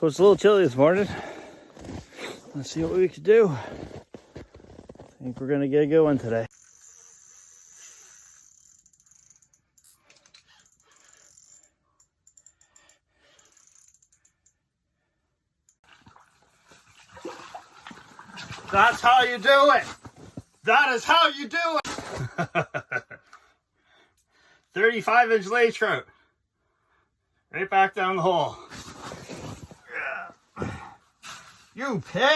So it's a little chilly this morning. Let's see what we can do. I think we're gonna get a good one today. That's how you do it. That is how you do it. 35-inch lay trout. Right back down the hole. You pig.